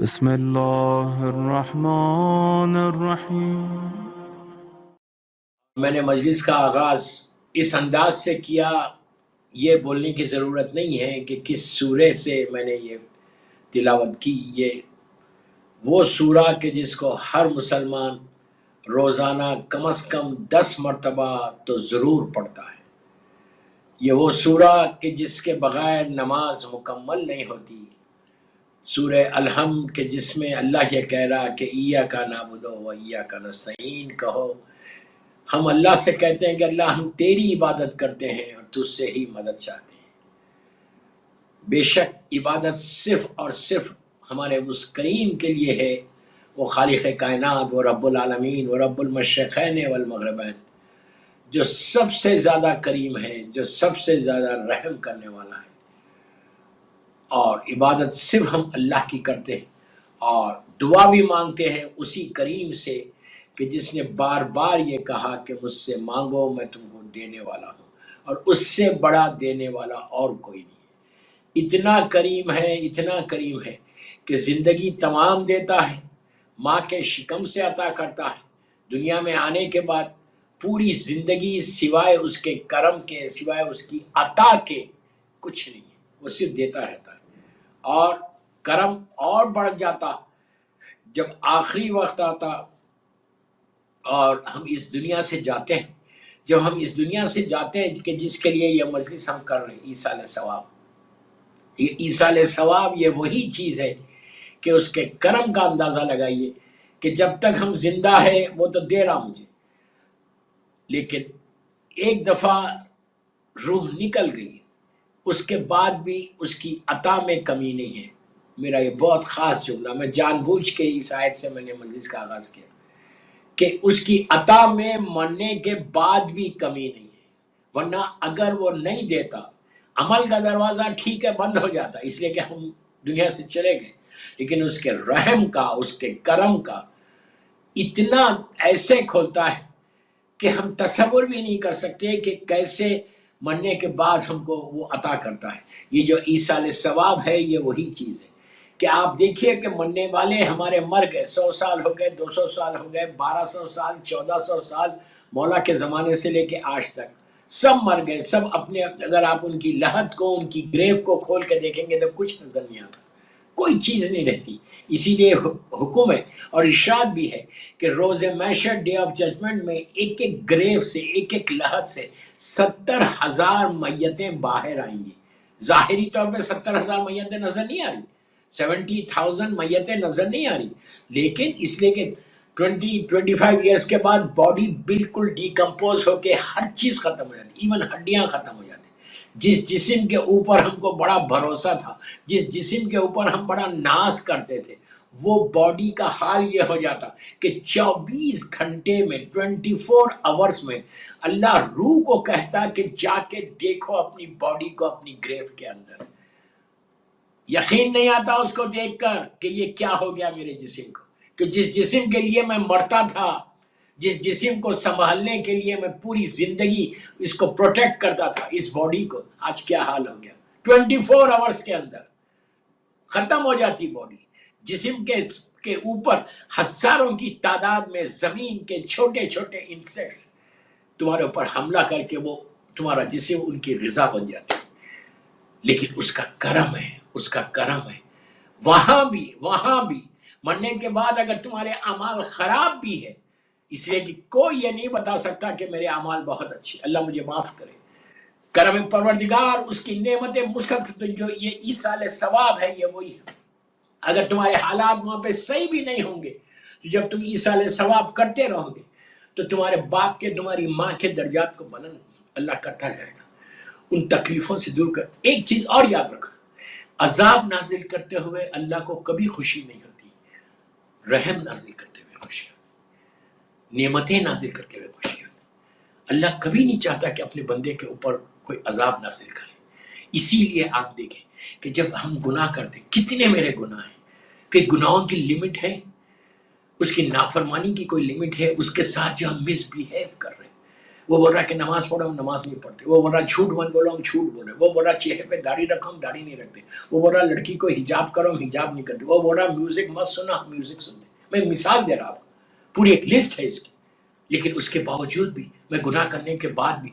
بسم اللہ الرحمن الرحیم۔ میں نے مجلس کا آغاز اس انداز سے کیا، یہ بولنے کی ضرورت نہیں ہے کہ کس سورے سے میں نے یہ تلاوت کی۔ یہ وہ سورہ کہ جس کو ہر مسلمان روزانہ کم از کم 10 مرتبہ تو ضرور پڑھتا ہے۔ یہ وہ سورہ کہ جس کے بغیر نماز مکمل نہیں ہوتی۔ سورہ الحمد کہ جس میں اللہ یہ کہہ رہا کہ ایاک نعبد و ایاک نستعین، کہو ہم اللہ سے کہتے ہیں کہ اللہ ہم تیری عبادت کرتے ہیں اور تجھ سے ہی مدد چاہتے ہیں۔ بے شک عبادت صرف اور صرف ہمارے اس کریم کے لیے ہے، وہ خالق کائنات، وہ رب العالمین، وہ رب المشرقین والمغربین، جو سب سے زیادہ کریم ہے، جو سب سے زیادہ رحم کرنے والا ہے۔ اور عبادت صرف ہم اللہ کی کرتے ہیں اور دعا بھی مانگتے ہیں اسی کریم سے کہ جس نے بار بار یہ کہا کہ مجھ سے مانگو میں تم کو دینے والا ہوں، اور اس سے بڑا دینے والا اور کوئی نہیں ہے۔ اتنا کریم ہے، اتنا کریم ہے کہ زندگی تمام دیتا ہے، ماں کے شکم سے عطا کرتا ہے۔ دنیا میں آنے کے بعد پوری زندگی سوائے اس کے کرم کے، سوائے اس کی عطا کے کچھ نہیں ہے، وہ صرف دیتا رہتا ہے۔ اور کرم اور بڑھ جاتا جب آخری وقت آتا اور ہم اس دنیا سے جاتے ہیں۔ جب ہم اس دنیا سے جاتے ہیں کہ جس کے لیے یہ مجلس ہم کر رہے ہیں، ایصال ثواب، یہ ایصال ثواب یہ وہی چیز ہے کہ اس کے کرم کا اندازہ لگائیے کہ جب تک ہم زندہ ہے وہ تو دے رہا مجھے، لیکن ایک دفعہ روح نکل گئی اس کے بعد بھی اس کی عطا میں کمی نہیں ہے۔ میرا یہ بہت خاص جملہ، میں جان بوجھ کے اس آیت سے میں نے مجلس کا آغاز کیا کہ اس کی عطا میں مرنے کے بعد بھی کمی نہیں ہے، ورنہ اگر وہ نہیں دیتا عمل کا دروازہ ٹھیک ہے بند ہو جاتا اس لیے کہ ہم دنیا سے چلے گئے، لیکن اس کے رحم کا، اس کے کرم کا اتنا ایسے کھولتا ہے کہ ہم تصور بھی نہیں کر سکتے کہ کیسے مرنے کے بعد ہم کو وہ عطا کرتا ہے۔ یہ جو ایصال ثواب ہے یہ وہی چیز ہے کہ آپ دیکھیے کہ مرنے والے ہمارے مر گئے، 100 سال ہو گئے، 200 سال ہو گئے، 1200 سال، 1400 سال، مولا کے زمانے سے لے کے آج تک سب مر گئے، سب اپنے اگر آپ ان کی لحد کو، ان کی گریو کو کھول کے دیکھیں گے تو کچھ نظر نہیں آتا، کوئی چیز نہیں رہتی۔ اسی لیے حکم ہے اور ارشاد بھی ہے کہ روز محشر، ڈے آف ججمنٹ میں ایک ایک گریو سے، ایک ایک لحد سے 70,000 میتیں باہر آئیں گی۔ ظاہری طور پہ 70,000 میتیں نظر نہیں آ رہی، 70,000 میتیں نظر نہیں آ رہی، لیکن اس لیے کہ 25 ایئرس کے بعد باڈی بالکل ڈیکمپوز ہو کے ہر چیز ختم ہو جاتی، ایون ہڈیاں ختم ہو جاتی۔ جس جسم کے اوپر ہم کو بڑا بھروسہ تھا، جس جسم کے اوپر ہم بڑا ناز کرتے تھے، وہ باڈی کا حال یہ ہو جاتا کہ 24 گھنٹے میں، 24 آورس میں اللہ روح کو کہتا کہ جا کے دیکھو اپنی باڈی کو اپنی گریو کے اندر۔ یقین نہیں آتا اس کو دیکھ کر کہ یہ کیا ہو گیا میرے جسم کو، کہ جس جسم کے لیے میں مرتا تھا، جس جسم کو سنبھالنے کے لیے میں پوری زندگی اس کو پروٹیکٹ کرتا تھا، اس باڈی کو، آج کیا حال ہو گیا۔ 24 آورس کے اندر ختم ہو جاتی باڈی۔ جسم کے اوپر ہزاروں کی تعداد میں زمین کے چھوٹے چھوٹے انسیکٹس تمہارے اوپر حملہ کر کے وہ تمہارا جسم ان کی غذا بن جاتی ہے، لیکن اس کا کرم ہے، اس کا کرم ہے۔ وہاں بھی مرنے کے بعد اگر تمہارے اعمال خراب بھی ہے، اس لیے کہ کوئی یہ نہیں بتا سکتا کہ میرے اعمال بہت اچھے، اللہ مجھے معاف کرے، کرم پروردگار اس کی نعمت مسلسل جو یہ ایصال ثواب ہے یہ وہی ہے۔ اگر تمہارے حالات وہاں پہ صحیح بھی نہیں ہوں گے تو جب تم ایصال ثواب کرتے رہو گے تو تمہارے باپ کے، تمہاری ماں کے درجات کو بلند اللہ کرتا جائے گا، ان تکلیفوں سے دور کر۔ ایک چیز اور یاد رکھو، عذاب نازل کرتے ہوئے اللہ کو کبھی خوشی نہیں ہوتی، رحم نازل کرتے ہوئے خوشی ہوتی، نعمتیں نازل کرتے ہوئے خوشی ہوتی۔ اللہ کبھی نہیں چاہتا کہ اپنے بندے کے اوپر کوئی عذاب نازل کرے۔ اسی لیے آپ دیکھیں کہ جب ہم گناہ کرتے، کتنے میرے گناہ ہیں، کہ گناہوں کی لمٹ ہے، اس کی نافرمانی کی کوئی لمٹ ہے، اس کے ساتھ جو ہم مس بیہیو کر رہے ہیں، وہ بول رہا ہے کہ نماز پڑھو، ہم نماز نہیں پڑھتے. وہ بول رہا ہے جھوٹ مت بولو، ہم جھوٹ بول رہے. وہ بول رہا ہے چہرے پہ داڑھی رکھو، ہم داڑھی نہیں رکھتے. وہ بول رہا ہے لڑکی کو حجاب کرو، ہم حجاب نہیں کرتے. وہ بول رہا ہے میوزک مت سنو، ہم میوزک سنتے. میں مثال دے رہا ہوں، پوری ایک لسٹ ہے اس کی. لیکن اس کے باوجود بھی، میں گناہ کرنے کے بعد بھی،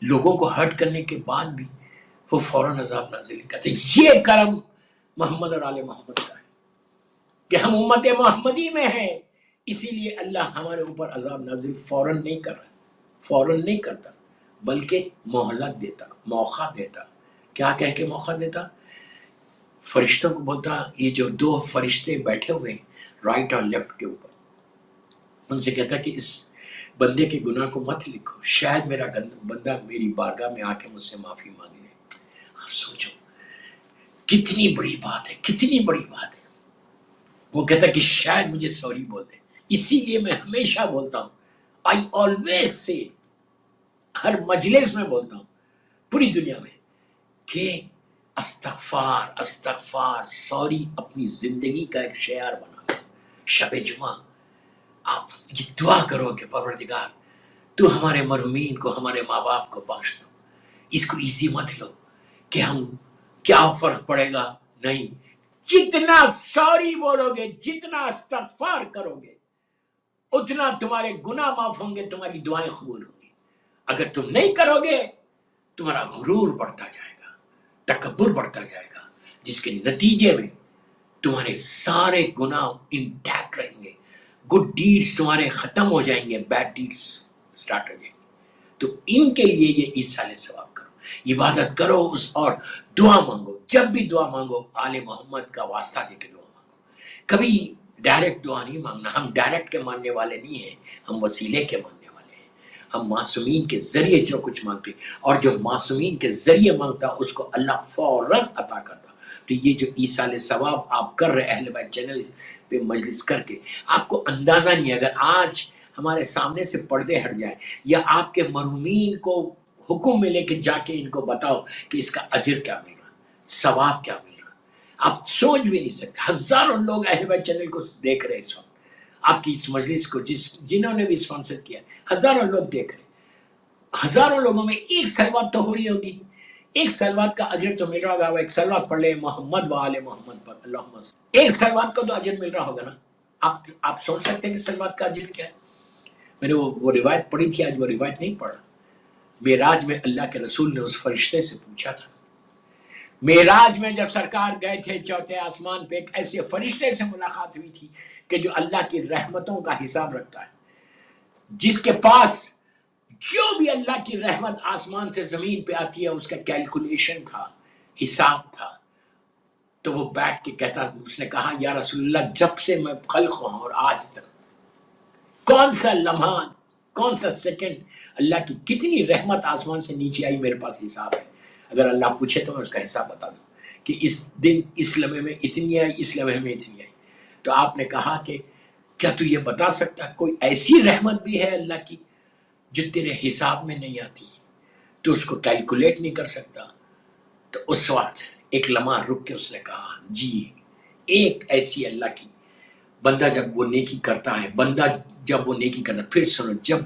لوگوں کو ہرٹ کرنے کے بعد بھی، وہ فوراً عذاب نازل نہیں کرتے. یہ کرم محمد اور آل محمد کا ہے کہ ہم امت محمدی میں ہیں، اسی لیے اللہ ہمارے اوپر عذاب نازل فوراً نہیں کر رہا، فوراً نہیں کرتا، بلکہ مہلت دیتا، موقع دیتا. کیا کہہ کے موقع دیتا؟ فرشتوں کو بولتا، یہ جو دو فرشتے بیٹھے ہوئے ہیں رائٹ اور لیفٹ کے اوپر، ان سے کہتا کہ اس بندے کے گناہ کو مت لکھو، شاید میرا بندہ میری بارگاہ میں آ کے مجھ سے معافی مانگ لے. آپ سوچو کتنی بڑی بات ہے، کتنی بڑی بات ہے. وہ کہتا کہ شاید مجھے سوری بول دے. اسی لیے میں ہمیشہ بولتا ہوں، آئی آلویز سے، ہر مجلس میں بولتا ہوں پوری دنیا میں، کہ استغفار استغفار، سوری اپنی زندگی کا ایک شعار بنا. شب جمعہ آپ یہ دعا کرو کہ پروردگار تو ہمارے مرحومین کو، ہمارے ماں باپ کو بخش دو. اس کو ایزی مت لو کہ ہم کیا فرق پڑے گا، نہیں. جتنا سوری بولو گے، جتنا استغفار کرو گے، اتنا تمہارے گناہ معاف ہوں گے، تمہاری دعائیں قبول ہوں گی. اگر تم نہیں کرو گے، تمہارا غرور بڑھتا جائے گا، تکبر بڑھتا جائے گا، جس کے نتیجے میں تمہارے سارے گناہ انٹیکٹ رہیں گے، گڈ ڈیڈز تمہارے ختم ہو جائیں گے، بیڈ ڈیڈز سٹارٹ ہو جائیں گے. تو ان کے لیے یہ ایصال ثواب کرو، عبادت کرو اور دعا مانگو. جب بھی دعا مانگو آل محمد کا واسطہ دے کے دعا مانگو. کبھی ڈائریکٹ دعا نہیں مانگنا. ہم ڈائریکٹ کے ماننے والے نہیں ہیں، ہم وسیلے کے ماننے والے ہیں. ہم معصومین کے ذریعے جو کچھ مانگتے، اور جو معصومین کے ذریعے مانگتا اس کو اللہ فوراً عطا کرتا. تو یہ جو ایصال ثواب آپ کر رہے اہل بیت چینل پہ مجلس کر کے، آپ کو اندازہ نہیں. اگر آج ہمارے سامنے سے پردے ہٹ جائے، یا آپ کے مرحومین کو حکم ملے کہ جا کے ان کو بتاؤ کہ اس کا اجر کیا مل رہا، ثواب کیا مل رہا، آپ سوچ بھی نہیں سکتے. ہزاروں لوگ اہل بیت چینل کو دیکھ رہے اس وقت، آپ کی اس مجلس کو جنہوں نے بھی اسپانسر کیا، ہزاروں لوگ دیکھ رہے. ہزاروں لوگوں میں ایک سلوات تو ہو رہی ہوگی، ایک سلوات کا اجر تو مل رہا ہوگا. وہ ایک سلوات پڑھ لے محمد و آل محمد پر، اللہم صل، ایک سلوات کا تو اجر مل رہا ہوگا نا. آپ سوچ سکتے ہیں کہ سلوات کا اجر کیا ہے. میں نے وہ روایت پڑھی تھی، آج وہ روایت نہیں پڑھا. معراج میں اللہ کے رسول نے اس فرشتے سے پوچھا تھا، معراج میں جب سرکار گئے تھے چوتھے آسمان پہ، ایک ایسے فرشتے سے ملاقات ہوئی تھی کہ جو اللہ کی رحمتوں کا حساب رکھتا ہے، جس کے پاس جو بھی اللہ کی رحمت آسمان سے زمین پہ آتی ہے اس کا کیلکولیشن تھا، حساب تھا. تو وہ بیٹھ کے کہتا، اس نے کہا یا رسول اللہ، جب سے میں خلق ہوں اور آج تک کون سا لمحہ، کون سا سیکنڈ اللہ کی کتنی رحمت آسمان سے نیچے آئی، میرے پاس حساب ہے. اگر اللہ پوچھے تو میں اس کا حساب بتا دوں کہ اس دن اس لمحے میں اتنی آئی، اس لمحے میں اتنی آئی. تو آپ نے کہا کہ کیا تو یہ بتا سکتا ہے کوئی ایسی رحمت بھی ہے اللہ کی جو تیرے حساب میں نہیں آتی، تو اس کو کیلکولیٹ نہیں کر سکتا؟ تو اس وقت ایک لمحہ رک کے اس نے کہا جی، ایک ایسی اللہ کی بندہ جب وہ نیکی کرتا ہے، بندہ جب وہ نیکی کرتا ہے، پھر سنو، جب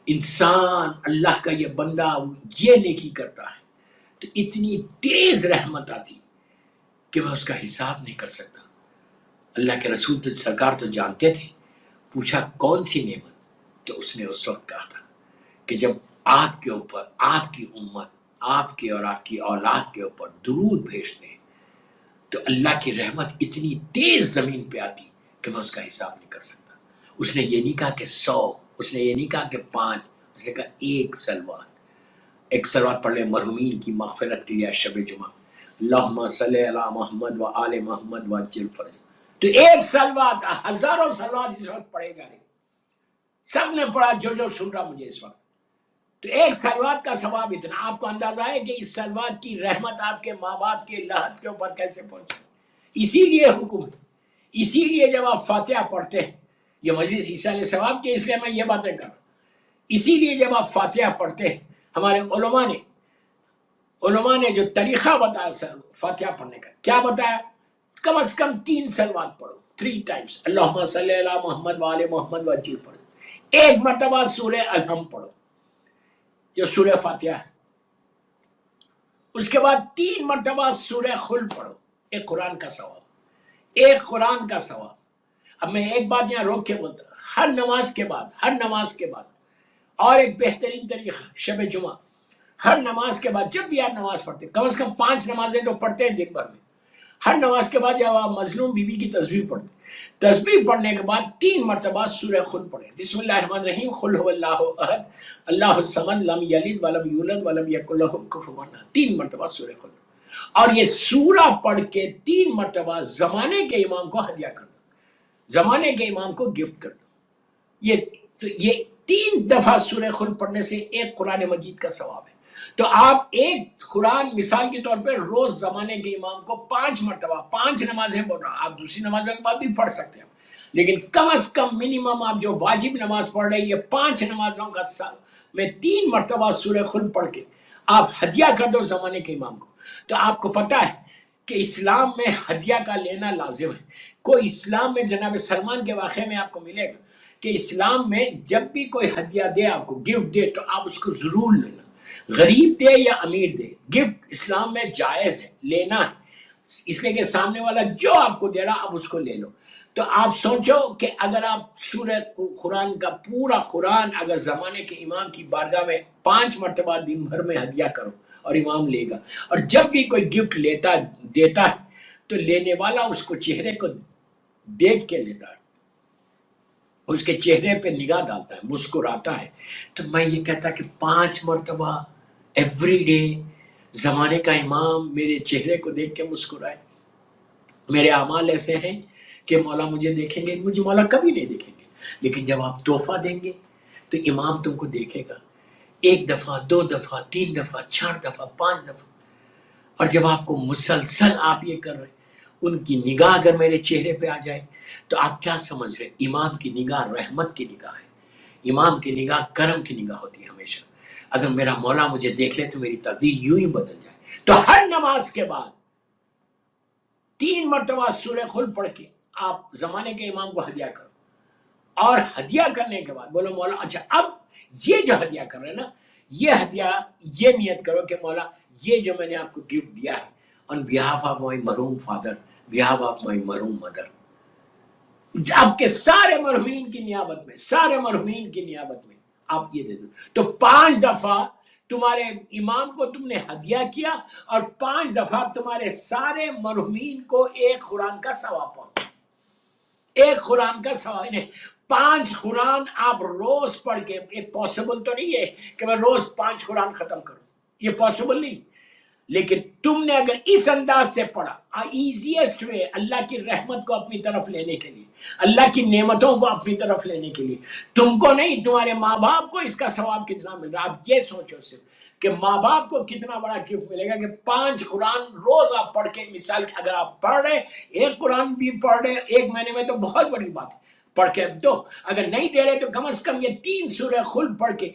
انسان اللہ کا یہ بندہ یہ نیکی کرتا ہے تو اتنی تیز رحمت آتی کہ میں اس کا حساب نہیں کر سکتا. اللہ کے رسول تو سرکار تو جانتے تھے. پوچھا کون سی نعمت؟ تو اس نے اس وقت کہا تھا کہ جب آپ کے اوپر آپ کی امت، آپ کے اور آپ کی اولاد کے اوپر درود بھیجتے ہیں تو اللہ کی رحمت اتنی تیز زمین پہ آتی کہ میں اس کا حساب نہیں کر سکتا. اس نے یہ نہیں کہا کہ 100، اس نے یہ نہیں کہا کہ 5، اس نے کہا ایک سلوات. ایک سلوات پڑھ لے مرحومین کی مغفرت کے لیے شب جمعہ، اللہم صلی علی محمد و آل محمد و عجل فرج. تو ایک سلوات، ہزاروں سلوات اس وقت پڑھے جا رہے، سب نے پڑھا جو جو سن رہا مجھے اس وقت. تو ایک سلوات کا ثواب اتنا. آپ کو اندازہ ہے کہ اس سلوات کی رحمت آپ کے ماں باپ کے لحد کے اوپر کیسے پہنچے. اسی لیے حکم، اسی لیے جب آپ فاتحہ پڑھتے ہیں، یہ مجلس ایصال ثواب کی، اس لیے میں یہ باتیں کر رہا ہوں. اسی لیے جب آپ فاتحہ پڑھتے ہیں، ہمارے علماء نے جو طریقہ بتایا سر فاتحہ پڑھنے کا، کیا بتایا؟ کم از کم 3 سلوات پڑھو، 3 times، اللہم صلی علی محمد و آل محمد و عجل فرج. ایک مرتبہ سورہ الحم پڑھو جو سورہ فاتحہ ہے، اس کے بعد 3 مرتبہ سورہ خلق پڑھو، ایک قرآن کا ثواب، ایک قرآن کا ثواب۔ اب میں ایک بات یہاں روک کے بولتا ہوں، ہر نماز کے بعد اور ایک بہترین طریقہ شب جمعہ، ہر نماز کے بعد جب بھی آپ نماز پڑھتے کم از کم 5 نمازیں تو پڑھتے ہیں دن بھر میں، ہر نماز کے بعد جب آپ مظلوم بی بی کی تسبیح پڑھتے، تسبیح پڑھنے کے بعد 3 مرتبہ سورہ خلق پڑھیں، بسم اللہ الرحمن الرحیم، قل هو اللہ احد اللہ الصمد لم یلد ولم یولد ولم یکن له کفوا احد، 3 مرتبہ سورہ خلق۔ اور یہ سورہ پڑھ کے 3 مرتبہ زمانے کے امام کو ہدیہ کر دو، زمانے کے امام کو گفٹ کر دو۔ یہ 3 دفعہ سورہ خلق پڑھنے سے ایک قرآن مجید کا ثواب ہے۔ تو آپ ایک قرآن مثال کے طور پہ روز زمانے کے امام کو 5 مرتبہ، 5 نمازیں پڑھ رہا، آپ دوسری نمازوں کے بعد بھی پڑھ سکتے ہیں، لیکن کم از کم منیمم آپ جو واجب نماز پڑھ رہے ہیں یہ 5 نمازوں کا سال میں 3 مرتبہ سورہ خلق پڑھ کے آپ ہدیہ کر دو زمانے کے امام کو۔ تو آپ کو پتہ ہے کہ اسلام میں ہدیہ کا لینا لازم ہے۔ کوئی اسلام میں جناب سلمان کے واقعے میں آپ کو ملے گا کہ اسلام میں جب بھی کوئی ہدیہ دے، آپ کو گفٹ دے، تو آپ اس کو ضرور لینا، غریب دے یا امیر دے، گفٹ اسلام میں جائز ہے، لینا ہے، اس لیے کہ سامنے والا جو آپ کو دے رہا آپ اس کو لے لو۔ تو آپ سوچو کہ اگر آپ سورہ قرآن کا پورا قرآن اگر زمانے کے امام کی بارگاہ میں 5 مرتبہ دن بھر میں ہدیہ کرو اور امام لے گا، اور جب بھی کوئی گفٹ دیتا ہے تو لینے والا اس کو چہرے کو دیکھ کے لیتا ہے، اس کے چہرے پہ نگاہ ڈالتا ہے، مسکراتا ہے۔ تو میں یہ کہتا کہ 5 مرتبہ ایوری ڈے زمانے کا امام میرے چہرے کو دیکھ کے مسکرائے۔ میرے اعمال ایسے ہیں کہ مولا مجھے دیکھیں گے، مجھے مولا کبھی نہیں دیکھیں گے، لیکن جب آپ تحفہ دیں گے تو امام تم کو دیکھے گا، 1 دفعہ 2 دفعہ 3 دفعہ 4 دفعہ 5 دفعہ۔ اور جب آپ کو مسلسل آپ یہ کر رہے، ان کی نگاہ اگر میرے چہرے پہ آ جائے تو آپ کیا سمجھ رہے؟ امام کی نگاہ رحمت کی نگاہ ہے، امام کی نگاہ کرم کی نگاہ ہوتی ہے ہمیشہ۔ اگر میرا مولا مجھے دیکھ لے تو میری تقدیر یوں ہی بدل جائے۔ تو ہر نماز کے بعد 3 مرتبہ سورہ خلق پڑھ کے آپ زمانے کے امام کو ہدیہ کرو، اور ہدیہ کرنے کے بعد بولو مولا اچھا اب یہ جو ہدیہ کر رہے ہیں نا، یہ ہدیہ یہ نیت کرو کہ مولا یہ جو میں نے آپ کو گفٹ دیا ہے on behalf of my مرحوم فادر، behalf of my مرحوم مدر، آپ کے سارے مرحومین کی نیابت میں، سارے مرحومین کی نیابت میں آپ یہ دے دو۔ تو 5 دفعہ تمہارے امام کو تم نے ہدیہ کیا، اور 5 دفعہ تمہارے سارے مرحومین کو ایک قرآن کا ثواب پہنچا، ایک قرآن کا ثواب۔ انہیں 5 قرآن آپ روز پڑھ کے، یہ پاسبل تو نہیں ہے کہ میں روز 5 قرآن ختم کروں، یہ پاسبل نہیں، لیکن تم نے اگر اس انداز سے پڑھا، ایزیسٹ وے اللہ کی رحمت کو اپنی طرف لینے کے لیے، اللہ کی نعمتوں کو اپنی طرف لینے کے لیے، تم کو نہیں تمہارے ماں باپ کو اس کا ثواب کتنا مل رہا ہے۔ آپ یہ سوچو صرف کہ ماں باپ کو کتنا بڑا گفٹ ملے گا کہ 5 قرآن روز آپ پڑھ کے، مثال کہ اگر آپ پڑھ رہے، ایک قرآن بھی پڑھ رہے 1 مہینے میں تو بہت بڑی بات ہے، پڑھ کے دو، اگر نہیں دے رہے تو کم از کم یہ 3 سورہ خلق پڑھ کے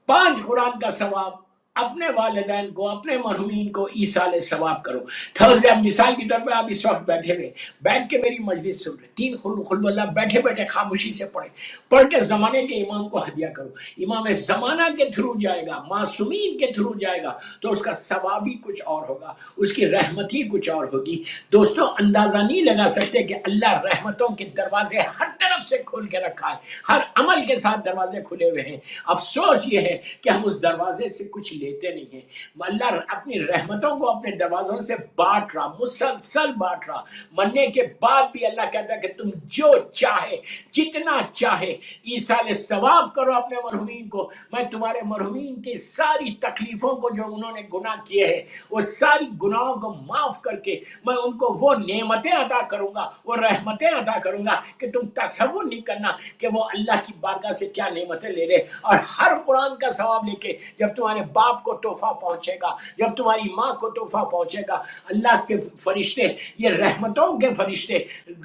5 قرآن کا ثواب اپنے والدین کو، اپنے مرحومین کو ایصال ثواب کرو۔ تھرسڈے اب مثال کی طور پہ آپ اس وقت بیٹھے ہوئے، بیٹھ کے میری مجلس سن رہے، 3 قل اللہ بیٹھے بیٹھے خاموشی سے پڑھیں، پڑھ کے زمانے کے امام کو ہدیہ کرو۔ امام زمانہ کے تھرو جائے گا، معصومین کے تھرو جائے گا، تو اس کا ثواب ہی کچھ اور ہوگا، اس کی رحمت ہی کچھ اور ہوگی۔ دوستو اندازہ نہیں لگا سکتے کہ اللہ رحمتوں کے دروازے ہر طرف سے کھول کے رکھا ہے، ہر عمل کے ساتھ دروازے کھلے ہوئے ہیں۔ افسوس یہ ہے کہ ہم اس دروازے سے کچھ لیتے نہیں ہیں۔ اللہ اپنی رحمتوں کو اپنے دروازوں سے بانٹ رہا، مسلسل بانٹ رہا، مرنے کے بعد بھی اللہ کہتا ہے کہ تم جو چاہے، جتنا چاہے ایصال ثواب کرو اپنے مرحومین کو، میں تمہارے مرحومین کی ساری تکلیفوں کو جو انہوں نے گناہ کیے ہیں، وہ ساری گناہوں کو معاف کر کے میں ان کو وہ نعمتیں عطا کروں گا، وہ رحمتیں عطا کروں گا کہ تم تصور نہیں کرنا کہ وہ اللہ کی بارگاہ سے کیا نعمتیں لے رہے۔ اور ہر قرآن کا ثواب لے کے جب تمہارے باپ کو تحفہ پہنچے گا، جب تمہاری ماں کو تحفہ پہنچے گا، اللہ کے فرشتے، یہ رحمتوں کے فرشتے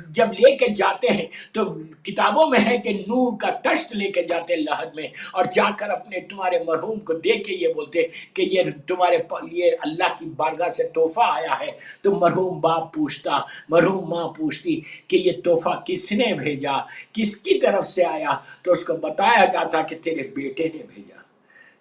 جب لے کے جاتے ہیں تو کتابوں میں ہے کہ نور کا تشت لے کے جاتے لحد میں، اور جا کر اپنے تمہارے مرحوم کو دیکھ کے یہ بولتے کہ یہ تمہارے لیے اللہ کی بارگاہ سے تحفہ آیا ہے۔ تو مرحوم باپ پوچھتا، مرحوم ماں پوچھتی کہ یہ تحفہ کس نے بھیجا؟ کس کی طرف سے آیا؟ تو اس کو بتایا جاتا کہ تیرے بیٹے نے بھیجا،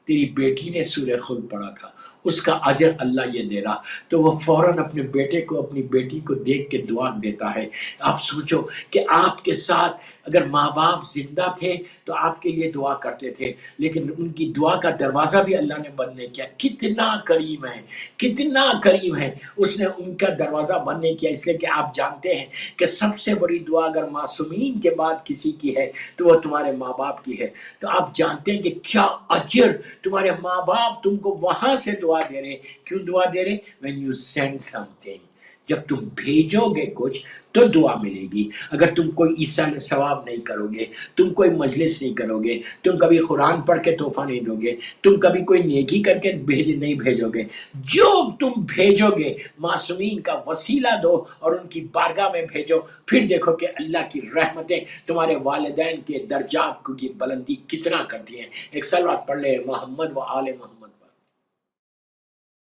تیری بیٹی نے سورہ خلد پڑھا تھا، اس کا اجر اللہ یہ دے رہا۔ تو وہ فوراً اپنے بیٹے کو اپنی بیٹی کو دیکھ کے دعا دیتا ہے۔ آپ سوچو کہ آپ کے ساتھ اگر ماں باپ زندہ تھے تو آپ کے لیے دعا کرتے تھے، لیکن ان کی دعا کا دروازہ بھی اللہ نے بند نہیں کیا۔ کتنا کریم ہے، کتنا کریم ہے، اس نے ان کا دروازہ بند نہیں کیا، اس لیے کہ آپ جانتے ہیں کہ سب سے بڑی دعا اگر معصومین کے بعد کسی کی ہے تو وہ تمہارے ماں باپ کی ہے۔ تو آپ جانتے ہیں کہ کیا اجر تمہارے ماں باپ تم کو وہاں سے دعا دے رہے۔ کیوں دعا دے رہے؟ when you send something، جب تم بھیجو گے کچھ تو دعا ملے گی۔ اگر تم کوئی ایصال ثواب نہیں کرو گے، تم کوئی مجلس نہیں کرو گے، تم کبھی قرآن پڑھ کے تحفہ نہیں دو گے، تم کبھی کوئی نیکی کر کے نہیں بھیجو گے، جو تم بھیجو گے معصومین کا وسیلہ دو اور ان کی بارگاہ میں بھیجو، پھر دیکھو کہ اللہ کی رحمتیں تمہارے والدین کے درجات کی بلندی کتنا کرتی ہیں۔ ایک صلوات پڑھ لے محمد و آل محمد۔